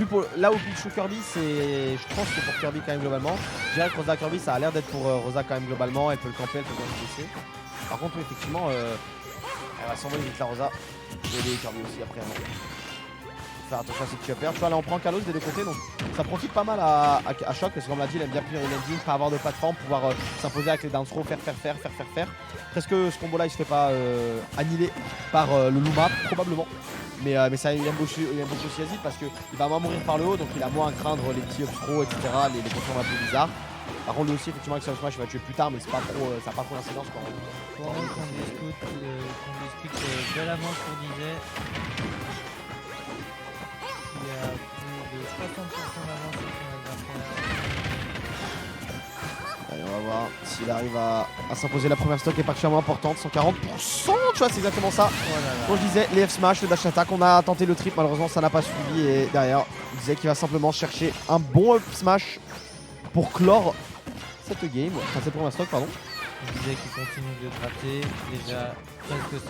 plus pour, là où Pichu Kirby, c'est, je pense que pour Kirby quand même globalement. Je dirais que Rosa Kirby, ça a l'air d'être pour Rosa quand même globalement. Elle peut le camper, elle peut bien le blesser. Par contre, oui, effectivement, elle va s'envoler vite la Rosa. Et les Kirby aussi après. Hein. Faire attention à cette chopper. Tu vois, là on prend Kalos des deux côtés, donc ça profite pas mal à Shock parce que comme l'a dit, il aime bien punir les landings, pas avoir de plateforme, pouvoir s'imposer avec les down throws, faire. Presque ce combo là il se fait pas annihiler par le Luma probablement. Mais ça il aime beaucoup aussi Yazid parce qu'il va moins mourir par le haut, donc il a moins à craindre les petits up throws, etc. Les contours un peu bizarres. Par contre lui aussi effectivement avec Smash il va tuer plus tard, mais c'est pas trop, ça n'a pas trop d'incidence quand même. Bon, qu'on discute belle avance pour Disney. Il y a plus de 60% d'avance sur son adversaire. Allez, on va voir s'il arrive à s'imposer la première stock qui est particulièrement importante, 140%, tu vois, c'est exactement ça. Oh là là. Comme je disais, les F-Smash, le dash attack, on a tenté le trip, malheureusement ça n'a pas suivi et derrière, il disait qu'il va simplement chercher un bon F-Smash pour clore cette game, enfin cette première stock, pardon. Je disais qu'il continue de gratter, déjà presque 50%.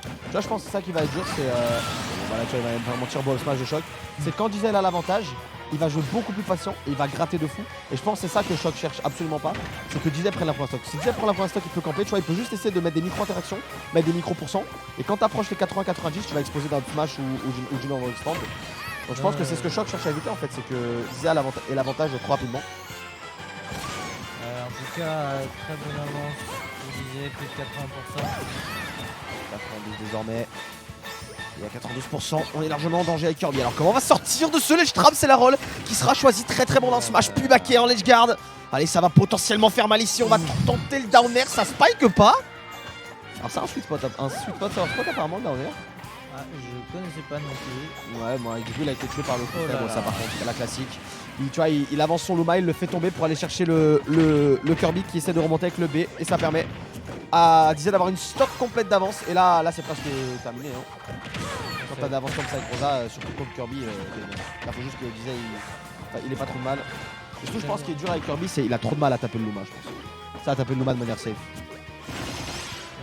Tu vois, je pense que c'est ça qui va être dur, c'est... voilà, tu vois, il va même vraiment tirer beau F-Smash de Shock. C'est quand Diesel a l'avantage, il va jouer beaucoup plus patient et il va gratter de fou. Et je pense que c'est ça que Shock cherche absolument pas, c'est que Diesel prenne la première stock. Si Diesel prend la première stock, il peut camper, tu vois, il peut juste essayer de mettre des micro-interactions, mettre des micro-pourcents. Et quand tu approches les 80-90, tu vas exploser dans le Smash ou Junior Expand. Donc je pense que c'est ce que Shock cherche à éviter en fait, c'est que Diesel ait l'avantage trop rapidement. En tout cas, très bonne avance, je disais, plus de 80%. 92 désormais. Et à 92%, on est largement en danger avec Kirby. Alors comment on va sortir de ce ledge trap? C'est la roll qui sera choisie très bon dans le Smash. Puis backé en ledge guard. Allez, ça va potentiellement faire mal ici. On va tenter le down air, ça spike pas. Alors c'est un sweet spot apparemment le down air. Ah, je connaissais pas non plus. Ouais, bon, du coup il a été tué par le coup. Oh là Bon, là. ça par contre, c'est la classique. Tu vois, il avance son Luma, il le fait tomber pour aller chercher le Kirby qui essaie de remonter avec le B. Et ça permet à Diesel d'avoir une stock complète d'avance. Et là c'est presque terminé. Hein. Quand t'as d'avance comme ça avec Rosa, surtout contre Kirby, il faut juste que Diesel il est pas trop de mal. Et surtout, je pense qu'il est dur avec Kirby, c'est il a trop de mal à taper le Luma, je pense. Ça, à taper le Luma de manière safe.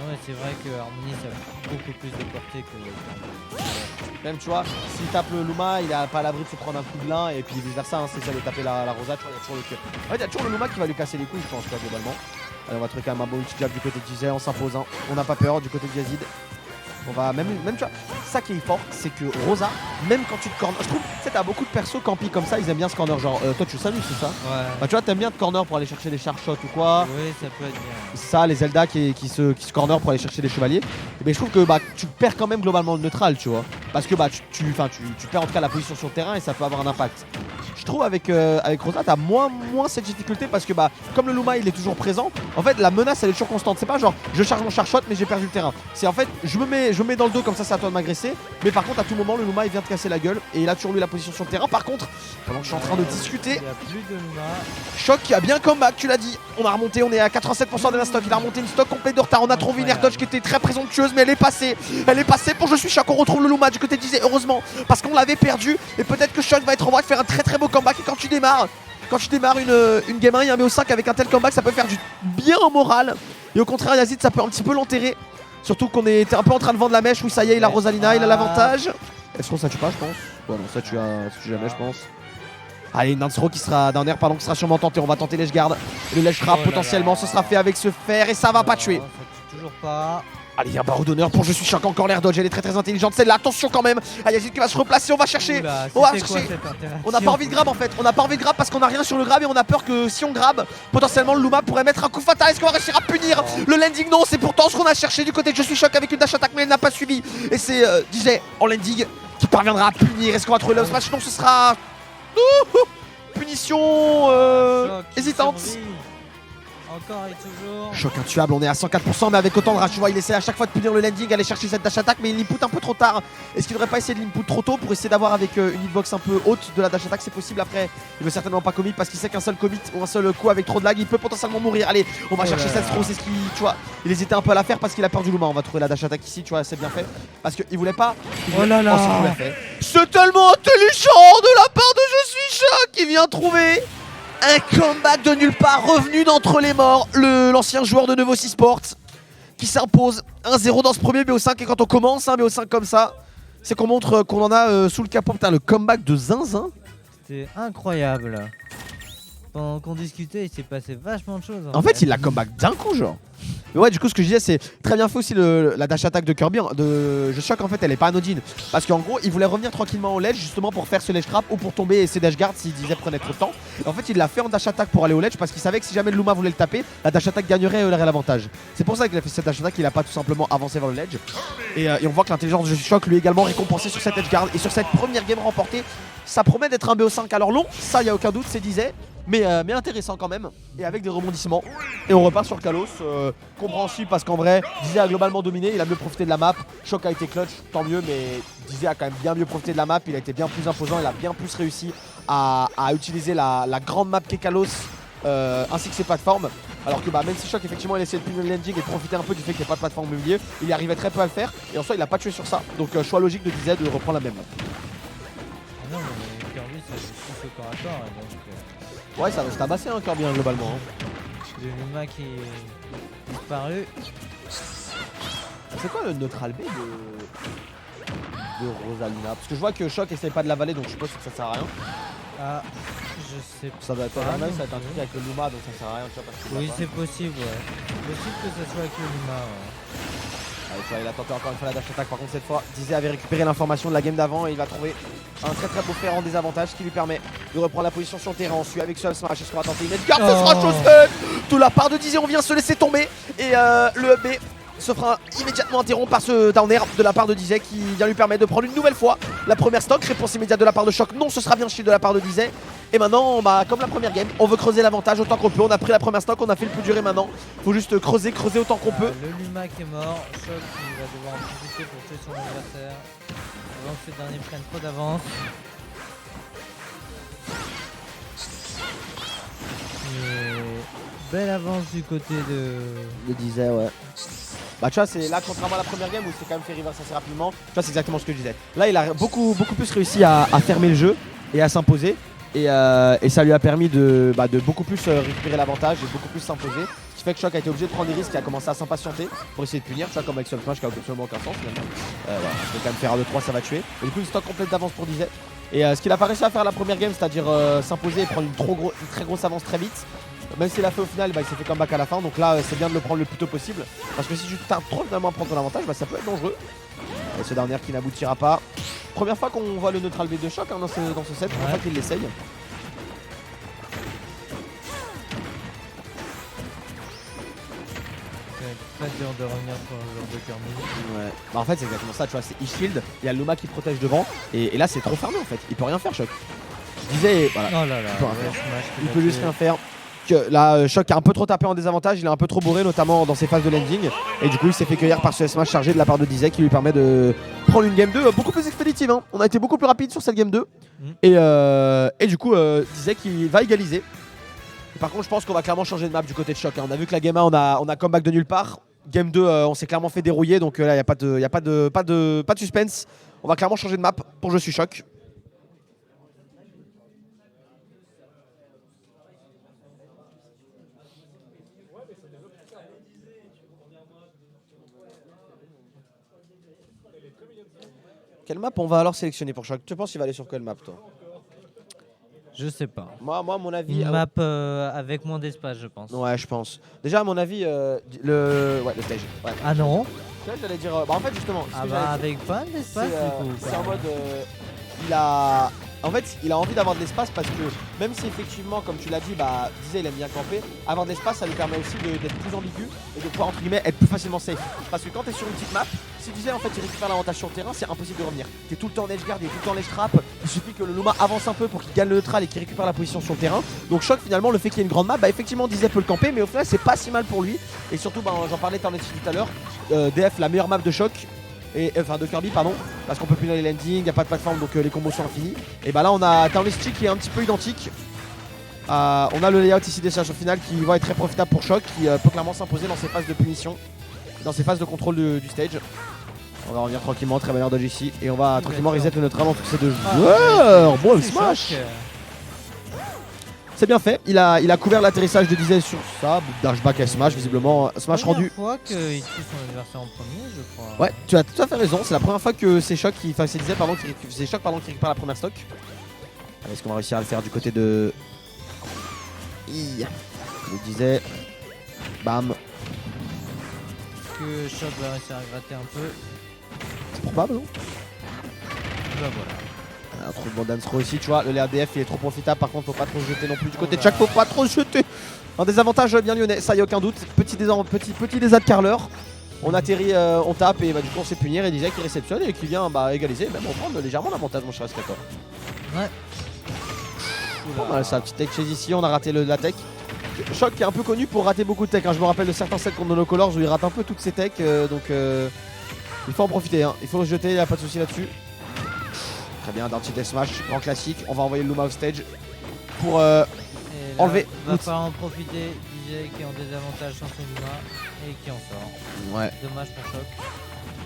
Ouais, c'est vrai que Harmony ça a beaucoup plus de portée que. Même tu vois, s'il tape le Luma, il a pas à l'abri de se prendre un coup de lin et puis vice versa, hein, c'est ça de taper la Rosa, tu vois, il y a toujours le cœur. En fait, il y a toujours le Luma qui va lui casser les couilles, je pense, quoi, globalement. Allez, on va trouver quand même un bon ulti jab du côté de Diesel, on s'impose, hein. On n'a pas peur du côté de Yazid. On va même tu vois, ça qui est fort, c'est que Rosa, même quand tu te corner, je trouve, tu sais, t'as beaucoup de persos campy comme ça, ils aiment bien ce corner, genre, toi tu le salues, c'est ça? Ouais. Bah tu vois, t'aimes bien te corner pour aller chercher des char shots ou quoi. Oui, ça peut être bien. Ça, les Zelda qui se corner pour aller chercher des chevaliers. Mais je trouve que bah, tu perds quand même globalement le neutral, tu vois. Parce que bah, tu perds en tout cas la position sur le terrain et ça peut avoir un impact. Je trouve avec Rosa, t'as moins cette difficulté parce que bah, comme le Luma il est toujours présent, en fait la menace elle est toujours constante. C'est pas genre je charge mon char shot mais j'ai perdu le terrain. C'est en fait je me mets dans le dos comme ça, c'est à toi de m'agresser. Mais par contre à tout moment le Luma il vient te casser la gueule et il a toujours lui la position sur le terrain. Par contre, pendant que je suis en train de discuter, Il n'y a plus de Luma. Shock qui a bien comeback, tu l'as dit. On a remonté, on est à 87% de la stock. Il a remonté une stock complète de retard. On a trouvé une air dodge qui était très présomptueuse, mais elle est passée. Elle est passée pour Je suis Shock. On retrouve le Luma du côté de Disney, heureusement, parce qu'on l'avait perdu. Et peut-être que Shock va être en voie de faire un très beau comeback. Et quand tu démarres une game 1 et un BO5 avec un tel comeback, ça peut faire du bien au moral. Et au contraire, Yazid, ça peut un petit peu l'enterrer. Surtout qu'on était un peu en train de vendre la mèche. Oui, ça y est, il a Rosalina, il a l'avantage. Est-ce qu'on ça tue pas, je pense? Ouais, non, ça tue jamais, je pense. Allez, une Nansro qui sera d'un air qui sera sûrement tenté. On va tenter l'edge guard. Le ledge trap potentiellement ce sera fait avec ce fer et ça va pas tuer. Ça tue toujours pas. Allez, il y a un barreau d'honneur pour Je suis Shock. Encore l'air dodge, elle est très intelligente celle-là. Attention quand même. Ah, Yazid qui va se replacer. On va chercher. Oula, On va c'était quoi chercher. cette interaction? On n'a pas envie de grab en fait. On n'a pas envie de grab parce qu'on a rien sur le grab et on a peur que si on grab, potentiellement le Luma pourrait mettre un coup fatal. Est-ce qu'on va réussir à punir le landing? Non, c'est pourtant ce qu'on a cherché du côté de Je suis Shock avec une dash attack mais elle n'a pas suivi. Et c'est DJ en landing qui parviendra à punir. Est-ce qu'on va trouver le smash? Non, ce sera punition Shock qui hésitante. survit. Encore et toujours. Shock intuable, on est à 104% mais avec autant de rage, tu vois, il essaie à chaque fois de punir le landing, aller chercher cette dash attack mais il l'input un peu trop tard. Est-ce qu'il devrait pas essayer de l'input trop tôt pour essayer d'avoir avec une hitbox un peu haute de la dash attack? C'est possible après, il veut certainement pas commit parce qu'il sait qu'un seul commit ou un seul coup avec trop de lag, il peut potentiellement mourir. Allez, on va chercher cette throw, c'est ce qu'il, tu vois, il hésitait un peu à la faire parce qu'il a peur du Luma. On va trouver la dash attack ici, tu vois, c'est bien fait parce qu'il voulait pas. Oh là là. c'est bien fait. C'est tellement intelligent de la part de Je suis Shock qui vient trouver un comeback de nulle part, revenu d'entre les morts, l'ancien joueur de Novo6 Sports qui s'impose 1-0 dans ce premier BO5. Et quand on commence un BO5 comme ça, c'est qu'on montre qu'on en a sous le capot. Putain, le comeback de Zinzin. C'était incroyable. Pendant qu'on discutait, il s'est passé vachement de choses. En fait, il l'a comeback d'un coup, genre. Mais ouais, du coup, ce que je disais, c'est très bien fait aussi la dash attack de Kirby. Je choque, en fait, elle est pas anodine. Parce qu'en gros, il voulait revenir tranquillement au ledge justement pour faire ce ledge trap ou pour tomber et ses dash guard s'il disait prenait trop de temps. Et en fait, il l'a fait en dash attack pour aller au ledge parce qu'il savait que si jamais le Luma voulait le taper, la dash attack gagnerait et aurait l'avantage. C'est pour ça qu'il a fait cette dash attack, il a pas tout simplement avancé vers le ledge. Et on voit que l'intelligence de choc lui est également récompensée sur cette edge guard. Et sur cette première game remportée, ça promet d'être un BO5 alors long, ça y a aucun doute, c'est disait. Mais intéressant quand même, et avec des rebondissements. Et on repart sur Kalos, compréhensible parce qu'en vrai, Dizzy a globalement dominé, il a mieux profité de la map. Choc a été clutch, tant mieux, mais Dizzy a quand même bien mieux profité de la map, il a été bien plus imposant, il a bien plus réussi à utiliser la grande map qu'est Kalos, ainsi que ses plateformes. Alors que même si Choc effectivement il essayait de pinner le landing et de profiter un peu du fait qu'il n'y a pas de plateforme au milieu, il y arrivait très peu à le faire, et en soi il a pas tué sur ça. Donc choix logique de Dizzy de reprendre la même map. Ah non, mais Kirby, ça joue plus au corps à corps. Et donc, Ouais, ça reste tabassé hein, Kirby globalement. Hein. le Luma qui est disparu. C'est quoi le neutral B de Rosalina? Parce que je vois que Choc essaye pas de l'avaler, donc je suppose que ça sert à rien. Ah, je sais pas. Ça doit être Ah, normal, non ça va être un plus. truc avec le Luma, donc ça sert à rien, tu vois, parce que Oui, c'est possible, ouais. C'est possible que ça soit avec le Luma, ouais. Allez, tu vois, il a tenté encore une fois la dash attack. Par contre, cette fois, Dizzy avait récupéré l'information de la game d'avant et il va trouver un très très beau fer en désavantage qui lui permet de reprendre la position sur le terrain. On suit avec Sol Smash. Est-ce qu'on va tenter une garde? Ce sera chose faite de la part de Dizzy. On vient se laisser tomber et le up B se fera immédiatement interrompre par ce down air de la part de Dizzy qui vient lui permettre de prendre une nouvelle fois la première stock. Réponse immédiate de la part de Choc. Non, ce sera bien shield de la part de Dizzy. Et maintenant, comme la première game, on veut creuser l'avantage autant qu'on peut. On a pris la première stock, on a fait le plus dur et maintenant, faut juste creuser autant qu'on peut. Le Luma qui est mort. Choc qui va devoir en profiter pour tuer son adversaire. Avant que ces derniers prennent trop d'avance. Et belle avance du côté de Dizzy, ouais. Bah tu vois, c'est là contrairement à la première game où il s'est quand même fait reverse assez rapidement. Tu vois, c'est exactement ce que je disais. Là, il a beaucoup plus réussi à fermer le jeu et à s'imposer. Et ça lui a permis de beaucoup plus récupérer l'avantage et beaucoup plus s'imposer. Ce qui fait que Choc a été obligé de prendre des risques et a commencé à s'impatienter pour essayer de punir. Tu vois, comme avec Sol Smash qui a absolument aucun sens finalement. Voilà, je vais quand même faire un 2-3, ça va tuer. Et du coup, une stock complète d'avance pour Dizzy. Et ce qu'il a pas réussi à faire la première game, c'est-à-dire s'imposer et prendre une très grosse avance très vite. Même s'il a fait au final, il s'est fait comeback à la fin. Donc là, c'est bien de le prendre le plus tôt possible. Parce que si tu tardes trop finalement à prendre ton avantage, ça peut être dangereux. Et ce dernier qui n'aboutira pas. Première fois qu'on voit le neutral B de Choc dans ce set. Première fois qu'il l'essaye. Pas dur de revenir sur un genre de Kirby. Ouais. Bah en fait c'est exactement ça, tu vois, c'est E-Shield, il y a Luma qui protège devant et là c'est trop fermé en fait, il peut rien faire Choc. Je disais, voilà, Oh là là, il peut juste rien faire. Que là, Choc a un peu trop tapé en désavantage, il est un peu trop bourré notamment dans ses phases de landing et du coup il s'est fait cueillir par ce smash chargé de la part de Dizzy qui lui permet de prendre une game 2 beaucoup plus expéditive hein. On a été beaucoup plus rapide sur cette game 2 et du coup Dizzy qui va égaliser. Et par contre je pense qu'on va clairement changer de map du côté de Choc hein. On a vu que la game 1 on a comeback de nulle part. Game 2 on s'est clairement fait dérouiller donc là il n'y a pas de suspense. On va clairement changer de map pour Je suis Choc. Quelle map on va alors sélectionner pour Choc? Tu penses qu'il va aller sur quelle map toi? Je sais pas. Moi à mon avis... Une map avec moins d'espace, je pense. Ouais, je pense. Déjà, à mon avis, le stage. Ouais. Ah non? Tu vois, j'allais dire. En fait, justement. Ah bah avec pas d'espace du coup. C'est en mode. Il a. En fait, il a envie d'avoir de l'espace parce que même si effectivement, comme tu l'as dit, Dizzy il aime bien camper, avoir de l'espace ça lui permet aussi d'être plus ambigu et de pouvoir entre guillemets être plus facilement safe. Parce que quand tu es sur une petite map, si Dizzy en fait il récupère l'avantage sur le terrain, c'est impossible de revenir. Tu es tout le temps en edge guard, il est tout le temps en edge trap, il suffit que le Luma avance un peu pour qu'il gagne le neutral et qu'il récupère la position sur le terrain. Donc Choc finalement le fait qu'il y ait une grande map, effectivement Dizzy peut le camper, mais au final c'est pas si mal pour lui. Et surtout j'en parlais tout à l'heure, DF la meilleure map de Choc. Enfin de Kirby pardon, parce qu'on peut plus dans les landings, y a pas de plateforme donc les combos sont infinis. Et là on a un stick qui est un petit peu identique. On a le layout ici des charges au final qui va être très profitable pour Choc, qui peut clairement s'imposer dans ses phases de punition, dans ses phases de contrôle du stage. On va revenir tranquillement, très bonne dodge ici, et on va tranquillement reset le neutral entre ces deux joueurs. Bon le smash. C'est bien fait, il a couvert l'atterrissage de Diesel sur ça, dashback et smash visiblement, smash rendu. C'est la première fois qu'il tue son adversaire en premier, je crois. Ouais, tu as tout à fait raison, c'est la première fois que c'est Choc qui, enfin c'est Diesel pardon, c'est Choc pardon qui récupère la première stock. Allez, est-ce qu'on va réussir à le faire du côté de... Le Diesel, bam. Est-ce que Choc va réussir à gratter un peu? C'est probable non? Bah voilà. Un trou de bon dance throw aussi, tu vois, le LRDF il est trop profitable, par contre faut pas trop se jeter non plus du côté de Oula. Choc, faut pas trop se jeter. Un désavantage bien lyonnais, ça y a aucun doute, petit désad carleur. On atterrit, on tape et bah, du coup on sait punir et Diesel qui réceptionne et qui vient bah, égaliser, même reprendre légèrement l'avantage mon cher Escator. Ouais. Pas mal ça, petite tech chez ici, on a raté la tech. Choc qui est un peu connu pour rater beaucoup de tech, hein. Je me rappelle de certains sets contre Monocolors où il rate un peu toutes ses techs, donc il faut en profiter, hein. Il faut se jeter, il n'y a pas de souci là-dessus. Très bien, d'un petit death smash, grand classique, on va envoyer le Luma off stage pour enlever. Il va falloir en profiter, DJ qui est en désavantage sans son Luma et qui en sort. Ouais. Dommage pour Choc.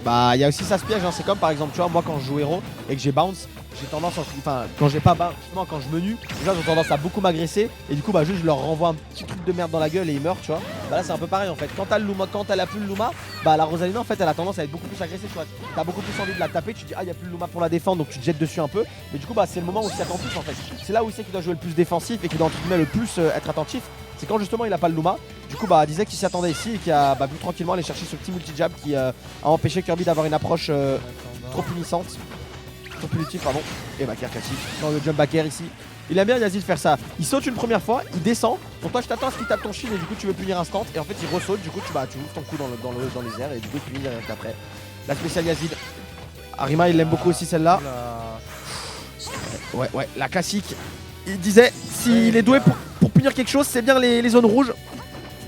Bah il y a aussi ça se piège, hein. C'est comme par exemple tu vois moi quand je joue héros et que j'ai bounce, j'ai tendance, enfin quand j'ai pas bounce, justement quand je me nue, les gens ont tendance à beaucoup m'agresser et du coup bah juste je leur renvoie un petit truc de merde dans la gueule et ils meurent tu vois. Bah là c'est un peu pareil en fait, quand t'as le Luma, quand elle a plus le Luma, bah la Rosalina en fait elle a tendance à être beaucoup plus agressive tu vois. T'as beaucoup plus envie de la taper, tu dis ah y a plus le Luma pour la défendre donc tu te jettes dessus un peu, mais du coup bah c'est le moment où il s'y attend plus en fait. C'est là où il sait qu'il doit jouer le plus défensif et qu'il doit entre guillemets le plus être attentif. C'est quand justement il a pas le Luma. Du coup bah disait qu'il s'y attendait ici et qui a pu tranquillement aller chercher ce petit multi-jab qui a empêché Kirby d'avoir une approche trop punissante. Trop punitive pardon. Et back air classique. Dans le jump back air ici. Il aime bien Yazid faire ça. Il saute une première fois, il descend. Donc toi je t'attends à ce qu'il tape ton shield et du coup tu veux punir instant. Et en fait il ressaute, du coup tu ouvres ton coup dans les airs et du coup tu punis après. La spéciale Yazid. Arima il l'aime beaucoup aussi celle-là. Ouais, la classique. Il disait s'il est doué pour punir quelque chose, c'est bien les zones rouges.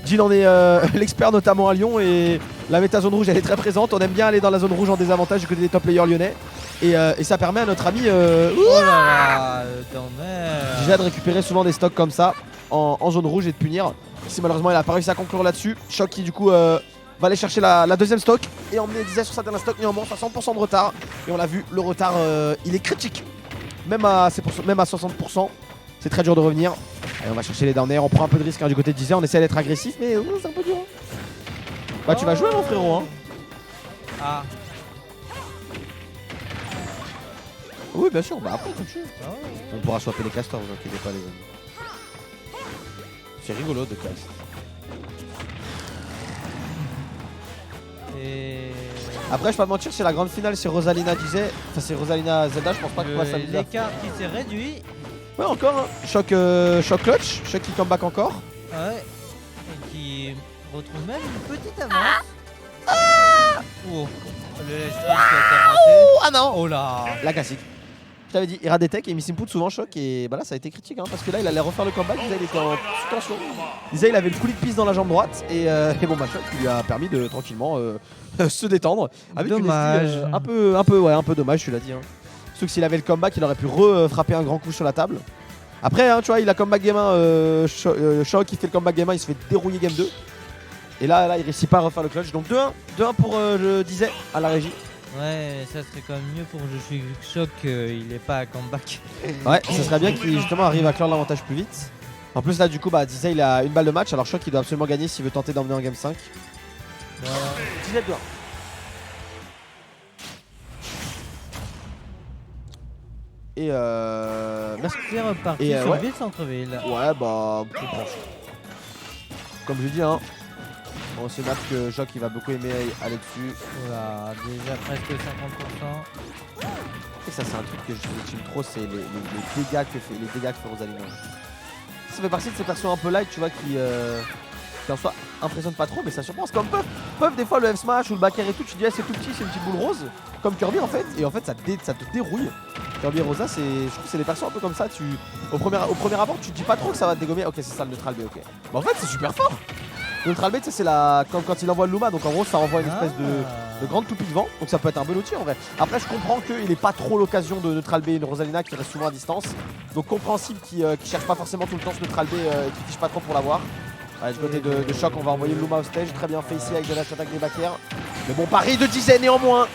Jill en est l'expert notamment à Lyon et la méta zone rouge elle est très présente. On aime bien aller dans la zone rouge en désavantage du côté des top players lyonnais. Et ça permet à notre ami oh là là, déjà de récupérer souvent des stocks comme ça en zone rouge et de punir. Si malheureusement il a pas réussi à conclure là-dessus. Choc qui du coup va aller chercher la deuxième stock et emmener Diesel sur sa dernière stock. Néanmoins 60% de retard. Et on l'a vu, le retard il est critique. Même à 60%. C'est très dur de revenir. Allez, on va chercher les down air, on prend un peu de risque hein, du côté de Diesel, on essaie d'être agressif mais c'est un peu dur. Bah tu vas jouer mon frérot hein. Ah. Oui bien sûr, bah après tu joues. Oh. On pourra swapper les castors, vous inquiétez pas les amis. C'est rigolo de cast. Et... Après je vais pas te mentir, c'est la grande finale, c'est Rosalina Diesel. Enfin c'est Rosalina Zelda, je pense pas que ça s'amuser. L'écart qui s'est réduit. Ouais encore hein. Choc clutch, Choc qui come back encore. Ouais. Et qui retrouve même une petite avance. Oh. Le lèche qui a été raté. Ah non. Oh là. La classique. Je t'avais dit, il rate des techs et il miss input souvent Choc et bah là ça a été critique hein, parce que là il allait refaire le comeback, il était en tension. Il avait le coulis de piste dans la jambe droite et bon bah Choc qui lui a permis de tranquillement se détendre. Avec dommage. Une un peu dommage tu l'as dit hein. Sauf que s'il avait le comeback il aurait pu frapper un grand coup sur la table. Après hein, tu vois il a comeback game 1, Choc qui fait le comeback game 1, il se fait dérouiller game 2. Et là il réussit pas à refaire le clutch. Donc 2-1 pour je disais à la régie. Ouais, ça serait quand même mieux pour Je suis Choc qu'il est pas à comeback. Ouais, ça serait bien qu'il justement arrive à clore l'avantage plus vite. En plus là du coup bah Diesel il a une balle de match, alors Choc il doit absolument gagner s'il veut tenter d'emmener en game 5. Voilà. Diesel 2-1. Et merci. C'est reparti Et, sur ouais. ville-centre-ville. Ouais bah compréhension. Comme je dis hein, bon, c'est une map que Choc il va beaucoup aimer aller dessus. Voilà, déjà presque 50%. Et ça c'est un truc que je sous-estime trop, c'est les dégâts que fait Rosalina. Ça fait partie de ces persos un peu light tu vois qui en soi impressionne pas trop mais ça surprend. C'est comme Puff des fois le F-Smash ou le back air et tout, tu dis ah, c'est tout petit, c'est une petite boule rose comme Kirby en fait et en fait ça te dérouille. Kirby et Rosa je trouve que c'est des persos un peu comme ça, au premier abord tu te dis pas trop que ça va te dégommer. Ok c'est ça le neutral B ok. Bah en fait c'est super fort. Le neutral B c'est comme quand il envoie le Luma donc en gros ça envoie une espèce de grande toupie devant donc ça peut être un bon outil en vrai. Après je comprends qu'il n'est pas trop l'occasion de neutral B une Rosalina qui reste souvent à distance. Donc compréhensible qui cherche pas forcément tout le temps ce neutral B qui fiche pas trop pour l'avoir. Allez, du côté de Choc, on va envoyer le Luma au stage. Très bien fait ici avec de la attaque des back air. Mais bon, pari de Diesel néanmoins.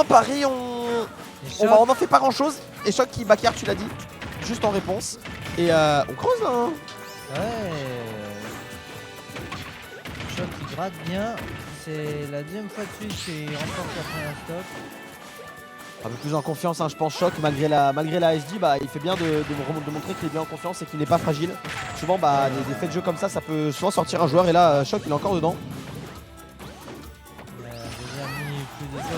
Paris, on en fait pas grand chose. Et Choc qui back air, tu l'as dit, juste en réponse. Et on creuse là hein. Ouais. Choc qui gratte bien. C'est la deuxième fois de suite qu'il remporte après un stop. Un peu plus en confiance hein, je pense Choc malgré la SD bah, il fait bien de montrer qu'il est bien en confiance et qu'il n'est pas fragile. Souvent bah, des faits de jeu comme ça peut souvent sortir un joueur et là Choc il est encore dedans. Il a déjà mis plus de 60%.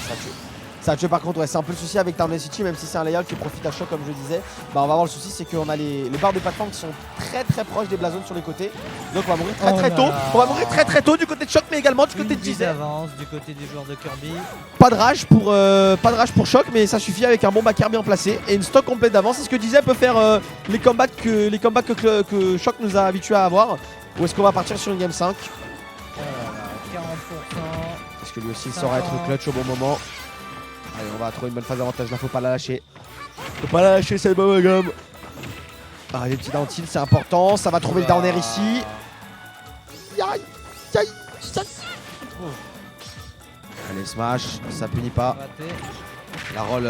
Ça tue. Ça a tué par contre, ouais, c'est un peu le souci avec Town City, même si c'est un layout qui profite à Choc comme je disais. Bah on va avoir le souci, c'est qu'on a les barres de plateforme qui sont très proches des blazones sur les côtés. Donc on va mourir très tôt. On va mourir très tôt du côté de Choc, mais également du côté de Disney. Avance du côté des joueurs de Kirby. Pas de rage pour Choc, mais ça suffit avec un bon backer bien placé et une stock complète d'avance. Est-ce que Disney peut faire les combats que Choc nous a habitués à avoir, ou est-ce qu'on va partir sur une game 5? 40%. Est-ce que lui aussi saura être clutch au bon moment? Allez, on va trouver une bonne phase d'avantage là, faut pas la lâcher. Faut pas la lâcher, c'est le bubblegum. Ah, les petits down tilt, c'est important. Ça va trouver le down air ici. Aïe, aïe, aïe. Allez, smash, ça punit pas. Raté. La roll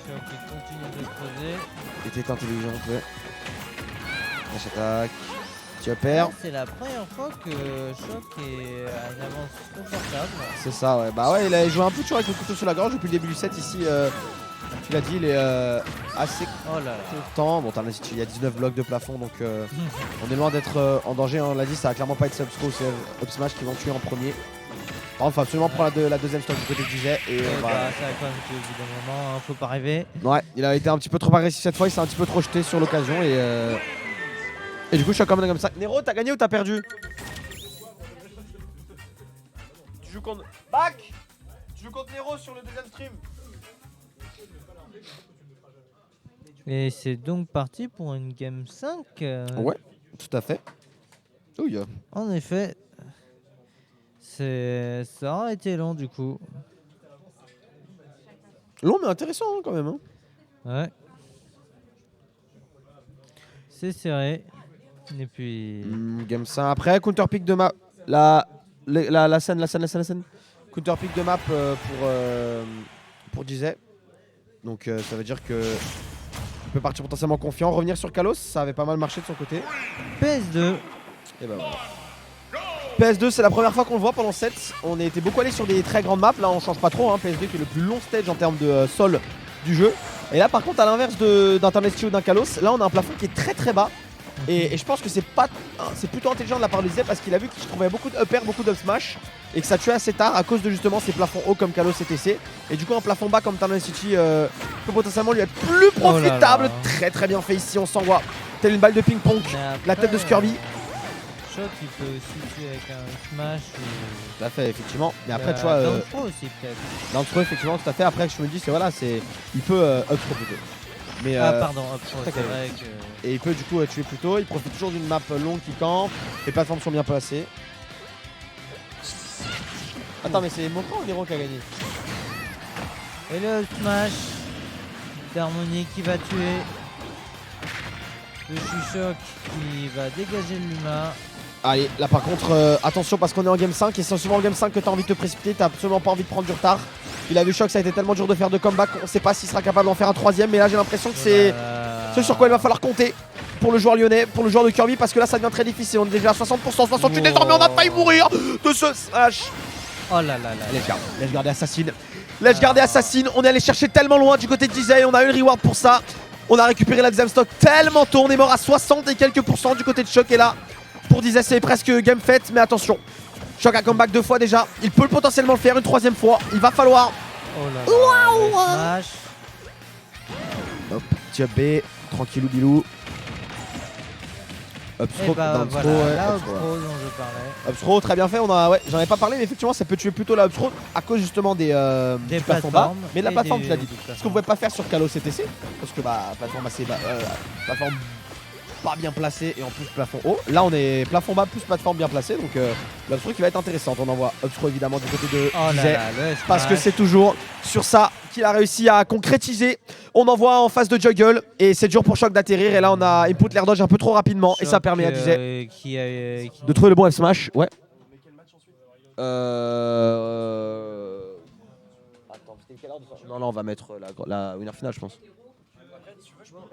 Choc qui continue de creuser. était intelligente. Ouais. Dash attaque. Tu perds. C'est la première fois que Choc est à une avance confortable. C'est ça, ouais. Bah ouais, il a joué un peu toujours avec le couteau sur la gorge depuis le début du set ici. Tu l'as dit, il est assez Oh là là. content. Bon, il y a 19 blocs de plafond, donc on est loin d'être en danger. On l'a dit, ça va clairement pas être Subscro ou Up Smash qui vont tuer en premier. Par contre, faut absolument prendre la deuxième stock du côté de DJ. Et Ça va quand même tuer au bout d'un moment, hein, faut pas rêver. ouais, il a été un petit peu trop agressif cette fois, il s'est un petit peu trop jeté sur l'occasion et du coup je suis comme ça. Nero, t'as gagné ou t'as perdu? Tu joues contre Back. Tu joues contre Nero sur le deuxième stream. Et c'est donc parti pour une game 5. Ouais, tout à fait. Ouille. En effet, ça aura été long du coup. Long mais intéressant hein, quand même. Hein. Ouais. C'est serré. Et puis. Game 5 après, counter pick de map. La scène. Counter pick de map pour Disney. Donc ça veut dire que il peut partir potentiellement confiant. Revenir sur Kalos, ça avait pas mal marché de son côté. PS2. Et bah voilà. PS2 c'est la première fois qu'on le voit pendant 7. On a été beaucoup allé sur des très grandes maps. Là on change pas trop. Hein. PS2 qui est le plus long stage en termes de sol du jeu. Et là par contre à l'inverse d'un Tarnesty ou d'un Kalos, là on a un plafond qui est très bas. Et je pense que c'est plutôt intelligent de la part de Disney parce qu'il a vu qu'il trouvait beaucoup de up air, beaucoup de up smash et que ça tuait assez tard à cause de justement ces plafonds hauts comme Kalos et TC. Et du coup un plafond bas comme Tarnan City peut potentiellement lui être plus profitable. Oh là là. Très bien fait ici, on s'envoie telle une balle de ping pong, la tête de Scurvy. Choc il peut aussi tuer avec un smash ou... Tout à fait effectivement. Mais après tu vois Down throw aussi peut-être. Down throw effectivement tout à fait. Après je me dis c'est voilà, c'est il peut up throw plutôt. Mais, pardon, up throw, c'est vrai que... Et il peut du coup tuer plus tôt, il profite toujours d'une map longue qui campe, les plateformes sont bien placées. Attends mais c'est Mokra ou Nero qui a gagné? Et le smash d'Harmonie qui va tuer. Le Chuchoc qui va dégager le Luma. Allez, là par contre, attention parce qu'on est en game 5 et c'est souvent en game 5 que tu as envie de te précipiter, t'as absolument pas envie de prendre du retard. Il a vu Choc, ça a été tellement dur de faire de comeback, on sait pas s'il sera capable d'en faire un troisième, mais là j'ai l'impression que c'est ce sur quoi il va falloir compter pour le joueur lyonnais, pour le joueur de Kirby, parce que là ça devient très difficile, on est déjà à 60%, 68 désormais, on a failli mourir de ce slash. Oh là là là. Laisse garder Assassin. Laisse garder Assassin, on est allé chercher tellement loin du côté de Disney, on a eu le reward pour ça. On a récupéré la deuxième stock tellement tôt, on est mort à 60 et quelques pourcents du côté de Choc et là, pour Disney c'est presque game faite, mais attention. Choc a comeback 2 fois déjà, il peut potentiellement le faire une troisième fois, il va falloir. Oh là là, le smash. Hop, petit up B, tranquillou bilou. Up Et throw, bah down voilà, throw, ouais, la up up throw, throw dont je parlais. Up throw, très bien fait, ouais, j'en avais pas parlé mais effectivement ça peut tuer plutôt la up throw à cause justement du plafond bas. Mais de la plateforme tu l'as dit, ce qu'on pouvait pas faire sur Kalos CTC, parce que bah plateforme assez bas, plateforme pas bien placée et en plus plafond haut. Là on est plafond bas plus plateforme bien placée, donc l'up throw qui va être intéressante. On envoie up throw évidemment du côté de Disney, parce que c'est toujours sur ça qu'il a réussi à concrétiser. On envoie en phase de juggle et c'est dur pour Choc d'atterrir et là on a input l'air dodge un peu trop rapidement et ça permet à Disney de trouver le bon F smash. Ouais. Attends, c'était quelle heure de sortie? Non, on va mettre la winner finale, je pense. souvent